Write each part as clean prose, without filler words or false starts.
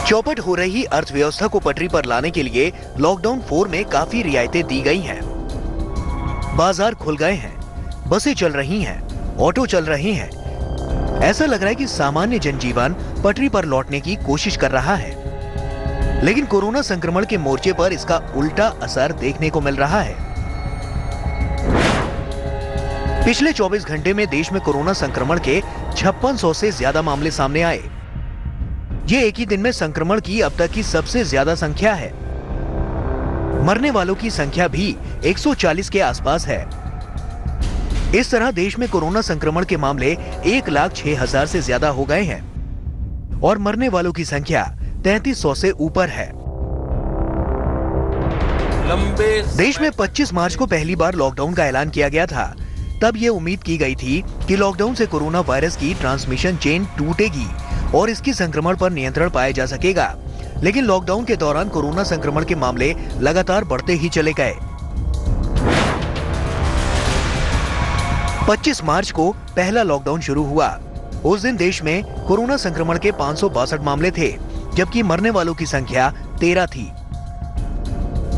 चौपट हो रही अर्थव्यवस्था को पटरी पर लाने के लिए लॉकडाउन 4 में काफी रियायतें दी गई हैं। बाजार खुल गए हैं, बसें चल रही हैं, ऑटो चल रहे हैं। ऐसा लग रहा है कि सामान्य जनजीवन पटरी पर लौटने की कोशिश कर रहा है, लेकिन कोरोना संक्रमण के मोर्चे पर इसका उल्टा असर देखने को मिल रहा है। पिछले 24 घंटे में देश में कोरोना संक्रमण के 5600 से ज्यादा मामले सामने आए। ये एक ही दिन में संक्रमण की अब तक की सबसे ज्यादा संख्या है। मरने वालों की संख्या भी 140 के आसपास है। इस तरह देश में कोरोना संक्रमण के मामले 1,06,000 से ज्यादा हो गए हैं और मरने वालों की संख्या 3300 से ऊपर है। देश में 25 मार्च को पहली बार लॉकडाउन का ऐलान किया गया था। तब ये उम्मीद की गई थी कि लॉकडाउन से कोरोना वायरस की ट्रांसमिशन चेन टूटेगी और इसकी संक्रमण पर नियंत्रण पाया जा सकेगा, लेकिन लॉकडाउन के दौरान कोरोना संक्रमण के मामले लगातार बढ़ते ही चले गए। 25 मार्च को पहला लॉकडाउन शुरू हुआ। उस दिन देश में कोरोना संक्रमण के 562 मामले थे, जबकि मरने वालों की संख्या 13 थी।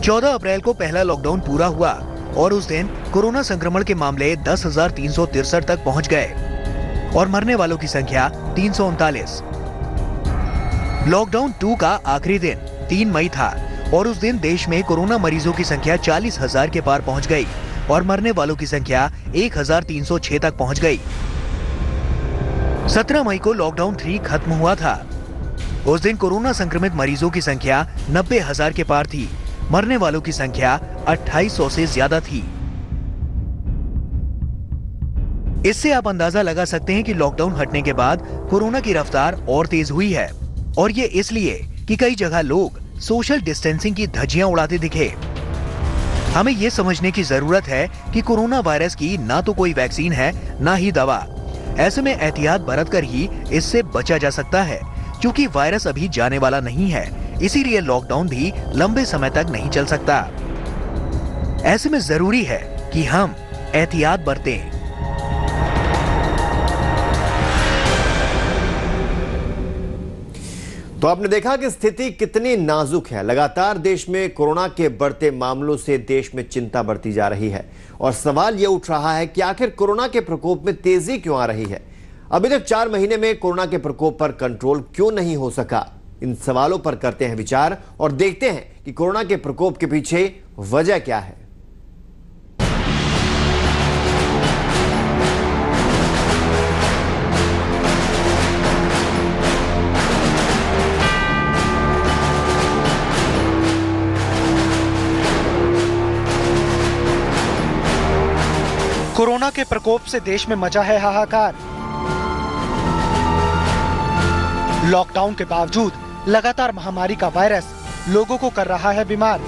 14 अप्रैल को पहला लॉकडाउन पूरा हुआ और उस दिन कोरोना संक्रमण के मामले 10,363 तक पहुंच गए और मरने वालों की संख्या 339। लॉकडाउन 2 का आखिरी दिन 3 मई था और उस दिन देश में कोरोना मरीजों की संख्या 40,000 के पार पहुंच गई और मरने वालों की संख्या 1,306 तक पहुंच गई। 17 मई को लॉकडाउन 3 खत्म हुआ था। उस दिन कोरोना संक्रमित मरीजों की संख्या 90,000 के पार थी। मरने वालों की संख्या 2800 से ज्यादा थी। इससे आप अंदाजा लगा सकते हैं कि लॉकडाउन हटने के बाद कोरोना की रफ्तार और तेज हुई है, और ये इसलिए कि कई जगह लोग सोशल डिस्टेंसिंग की धज्जियां उड़ाते दिखे। हमें ये समझने की जरूरत है कि कोरोना वायरस की ना तो कोई वैक्सीन है, ना ही दवा। ऐसे में एहतियात बरतकर ही इससे बचा जा सकता है, क्योंकि वायरस अभी जाने वाला नहीं है। इसीलिए लॉकडाउन भी लंबे समय तक नहीं चल सकता। ऐसे में जरूरी है कि हम एहतियात बरतें। तो आपने देखा कि स्थिति कितनी नाजुक है। लगातार देश में कोरोना के बढ़ते मामलों से देश में चिंता बढ़ती जा रही है और सवाल यह उठ रहा है कि आखिर कोरोना के प्रकोप में तेजी क्यों आ रही है। अभी तक 4 महीने में कोरोना के प्रकोप पर कंट्रोल क्यों नहीं हो सका। इन सवालों पर करते हैं विचार और देखते हैं कि कोरोना के प्रकोप के पीछे वजह क्या है। कोरोना के प्रकोप से देश में मचा है हाहाकार। लॉकडाउन के बावजूद लगातार महामारी का वायरस लोगों को कर रहा है बीमार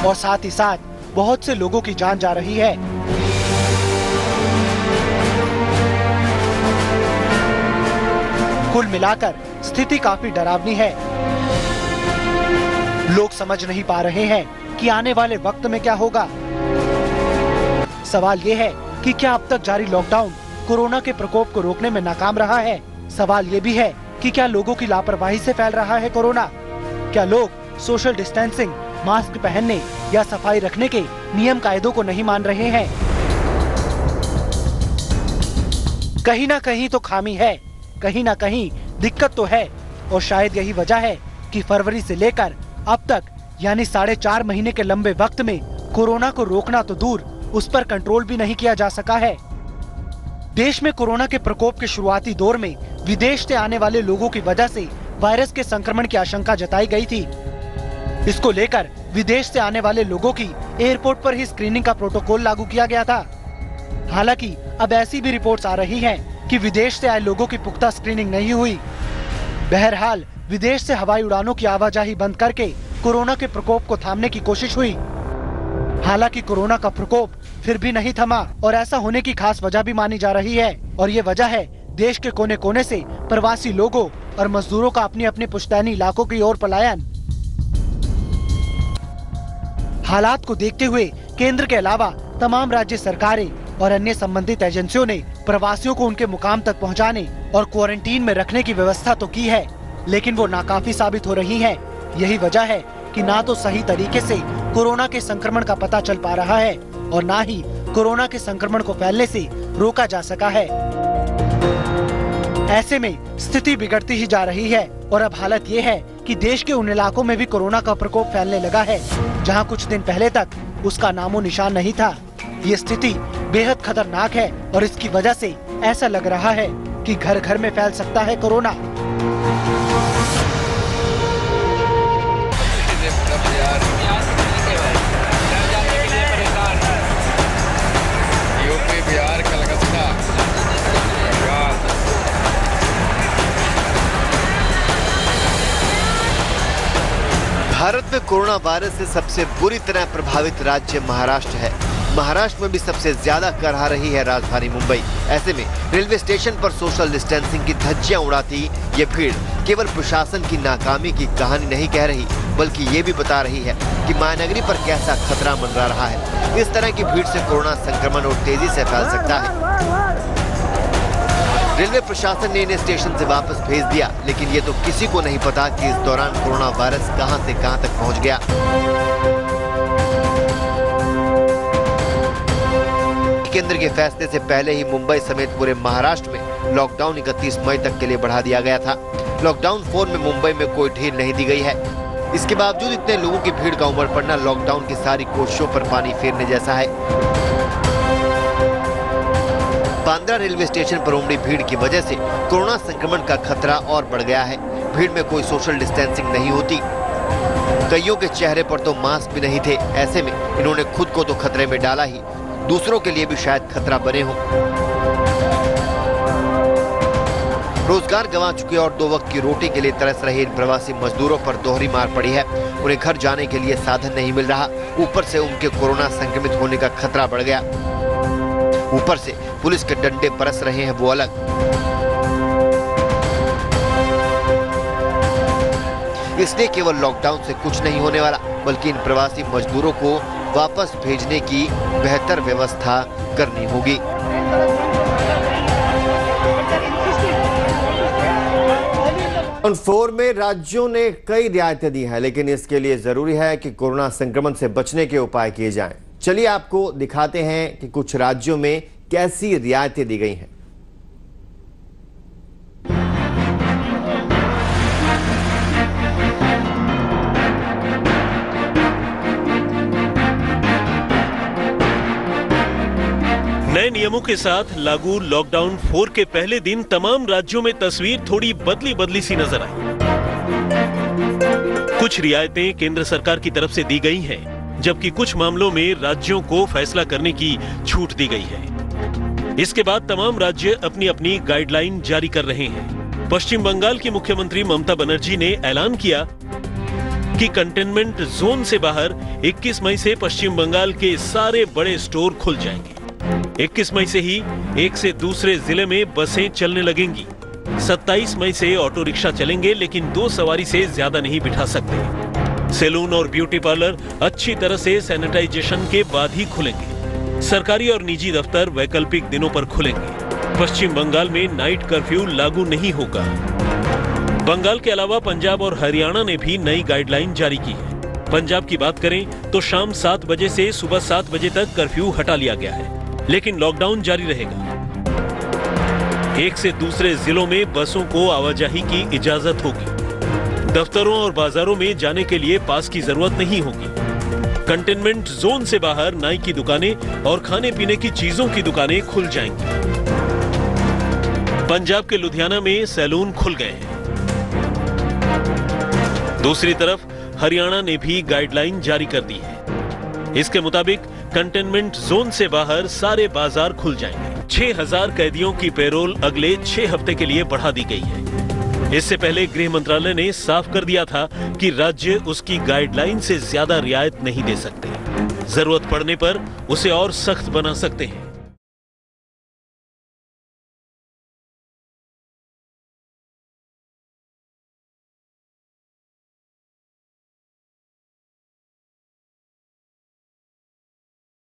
और साथ ही साथ बहुत से लोगों की जान जा रही है। कुल मिलाकर स्थिति काफी डरावनी है। लोग समझ नहीं पा रहे हैं कि आने वाले वक्त में क्या होगा। सवाल ये है कि क्या अब तक जारी लॉकडाउन कोरोना के प्रकोप को रोकने में नाकाम रहा है। सवाल ये भी है कि क्या लोगों की लापरवाही से फैल रहा है कोरोना। क्या लोग सोशल डिस्टेंसिंग, मास्क पहनने या सफाई रखने के नियम कायदों को नहीं मान रहे हैं। कहीं ना कहीं तो खामी है, कहीं ना कहीं दिक्कत तो है और शायद यही वजह है कि फरवरी से लेकर अब तक यानी 4.5 महीने के लंबे वक्त में कोरोना को रोकना तो दूर, उस पर कंट्रोल भी नहीं किया जा सका है। देश में कोरोना के प्रकोप के शुरुआती दौर में विदेश से आने वाले लोगों की वजह से वायरस के संक्रमण की आशंका जताई गई थी। इसको लेकर विदेश से आने वाले लोगों की एयरपोर्ट पर ही स्क्रीनिंग का प्रोटोकॉल लागू किया गया था। हालांकि अब ऐसी भी रिपोर्ट्स आ रही हैं कि विदेश से आए लोगों की पुख्ता स्क्रीनिंग नहीं हुई। बहरहाल विदेश से हवाई उड़ानों की आवाजाही बंद करके कोरोना के प्रकोप को थामने की कोशिश हुई। हालांकि कोरोना का प्रकोप फिर भी नहीं थमा और ऐसा होने की खास वजह भी मानी जा रही है और ये वजह है देश के कोने कोने से प्रवासी लोगों और मजदूरों का अपने अपने पुश्तैनी इलाकों की ओर पलायन। हालात को देखते हुए केंद्र के अलावा तमाम राज्य सरकारें और अन्य संबंधित एजेंसियों ने प्रवासियों को उनके मुकाम तक पहुंचाने और क्वारंटीन में रखने की व्यवस्था तो की है, लेकिन वो नाकाफी साबित हो रही है। यही वजह है कि ना तो सही तरीके से कोरोना के संक्रमण का पता चल पा रहा है और ना ही कोरोना के संक्रमण को फैलने से रोका जा सका है। ऐसे में स्थिति बिगड़ती ही जा रही है और अब हालत ये है कि देश के उन इलाकों में भी कोरोना का प्रकोप फैलने लगा है जहां कुछ दिन पहले तक उसका नामो निशान नहीं था। ये स्थिति बेहद खतरनाक है और इसकी वजह से ऐसा लग रहा है कि घर घर में फैल सकता है कोरोना। भारत में कोरोना वायरस से सबसे बुरी तरह प्रभावित राज्य महाराष्ट्र है। महाराष्ट्र में भी सबसे ज्यादा करहा रही है राजधानी मुंबई। ऐसे में रेलवे स्टेशन पर सोशल डिस्टेंसिंग की धज्जियां उड़ाती ये भीड़ केवल प्रशासन की नाकामी की कहानी नहीं कह रही, बल्कि ये भी बता रही है कि महानगरी पर कैसा खतरा मंडरा रहा है। इस तरह की भीड़ से कोरोना संक्रमण और तेजी से फैल सकता है। रेलवे प्रशासन ने इन्हें स्टेशन से वापस भेज दिया, लेकिन ये तो किसी को नहीं पता कि इस दौरान कोरोना वायरस कहां से कहां तक पहुंच गया। केंद्र के फैसले से पहले ही मुंबई समेत पूरे महाराष्ट्र में लॉकडाउन 31 मई तक के लिए बढ़ा दिया गया था। लॉकडाउन 4 में मुंबई में कोई ढील नहीं दी गई है। इसके बावजूद इतने लोगों की भीड़ का उमड़ पड़ना लॉकडाउन की सारी कोशिशों पर पानी फेरने जैसा है। बांद्रा रेलवे स्टेशन पर उमड़ी भीड़ की वजह से कोरोना संक्रमण का खतरा और बढ़ गया है। भीड़ में कोई सोशल डिस्टेंसिंग नहीं होती, कईयों के चेहरे पर तो मास्क भी नहीं थे। ऐसे में इन्होंने खुद को तो खतरे में डाला ही, दूसरों के लिए भी शायद खतरा बने हो। रोजगार गंवा चुके और 2 वक्त की रोटी के लिए तरस रहे इन प्रवासी मजदूरों पर दोहरी मार पड़ी है। उन्हें घर जाने के लिए साधन नहीं मिल रहा, ऊपर से उनके कोरोना संक्रमित होने का खतरा बढ़ गया। ऊपर से पुलिस के डंडे बरस रहे हैं वो अलग। इसलिए केवल लॉकडाउन से कुछ नहीं होने वाला, बल्कि इन प्रवासी मजदूरों को वापस भेजने की बेहतर व्यवस्था करनी होगी। लॉकडाउन 4 में राज्यों ने कई रियायतें दी हैं, लेकिन इसके लिए जरूरी है कि कोरोना संक्रमण से बचने के उपाय किए जाएं। चलिए आपको दिखाते हैं कि कुछ राज्यों में कैसी रियायतें दी गई हैं। नए नियमों के साथ लागू लॉकडाउन 4 के पहले दिन तमाम राज्यों में तस्वीर थोड़ी बदली सी नजर आई। कुछ रियायतें केंद्र सरकार की तरफ से दी गई हैं, जबकि कुछ मामलों में राज्यों को फैसला करने की छूट दी गई है। इसके बाद तमाम राज्य अपनी अपनी गाइडलाइन जारी कर रहे हैं। पश्चिम बंगाल की मुख्यमंत्री ममता बनर्जी ने ऐलान किया कि कंटेनमेंट जोन से बाहर 21 मई से पश्चिम बंगाल के सारे बड़े स्टोर खुल जाएंगे। 21 मई से ही एक से दूसरे जिले में बसें चलने लगेंगी। 27 मई से ऑटो रिक्शा चलेंगे, लेकिन 2 सवारी से ज्यादा नहीं बिठा सकते। सैलून और ब्यूटी पार्लर अच्छी तरह से सैनिटाइजेशन के बाद ही खुलेंगे। सरकारी और निजी दफ्तर वैकल्पिक दिनों पर खुलेंगे। पश्चिम बंगाल में नाइट कर्फ्यू लागू नहीं होगा। बंगाल के अलावा पंजाब और हरियाणा ने भी नई गाइडलाइन जारी की है। पंजाब की बात करें तो शाम 7 बजे से सुबह 7 बजे तक कर्फ्यू हटा लिया गया है, लेकिन लॉकडाउन जारी रहेगा। एक से दूसरे जिलों में बसों को आवाजाही की इजाजत होगी। दफ्तरों और बाजारों में जाने के लिए पास की जरूरत नहीं होगी। कंटेनमेंट जोन से बाहर नाई की दुकानें और खाने पीने की चीजों की दुकानें खुल जाएंगी। पंजाब के लुधियाना में सैलून खुल गए हैं। दूसरी तरफ हरियाणा ने भी गाइडलाइन जारी कर दी है। इसके मुताबिक कंटेनमेंट जोन से बाहर सारे बाजार खुल जाएंगे। 6000 कैदियों की पेरोल अगले 6 हफ्ते के लिए बढ़ा दी गई है। इससे पहले गृह मंत्रालय ने साफ कर दिया था कि राज्य उसकी गाइडलाइन से ज्यादा रियायत नहीं दे सकते। जरूरत पड़ने पर उसे और सख्त बना सकते हैं।